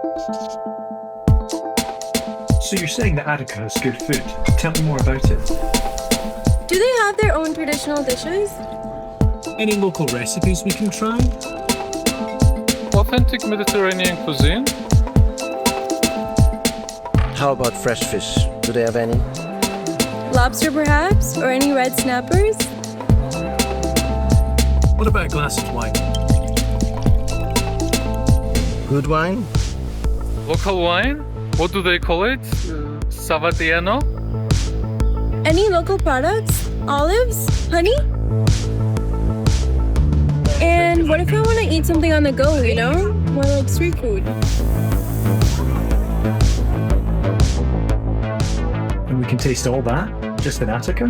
So you're saying that Attica has good food. Tell me more about it. Do they have their own traditional dishes? Any local recipes we can try? Authentic Mediterranean cuisine. How about fresh fish? Do they have any? Lobster perhaps? Or any red snappers? What about a glass of wine? Good wine? Local wine. What do they call it? Savatiano. Any local products? Olives? Honey? And what if I want to eat something on the go, you know? More like street food. And we can taste all that just in Attica?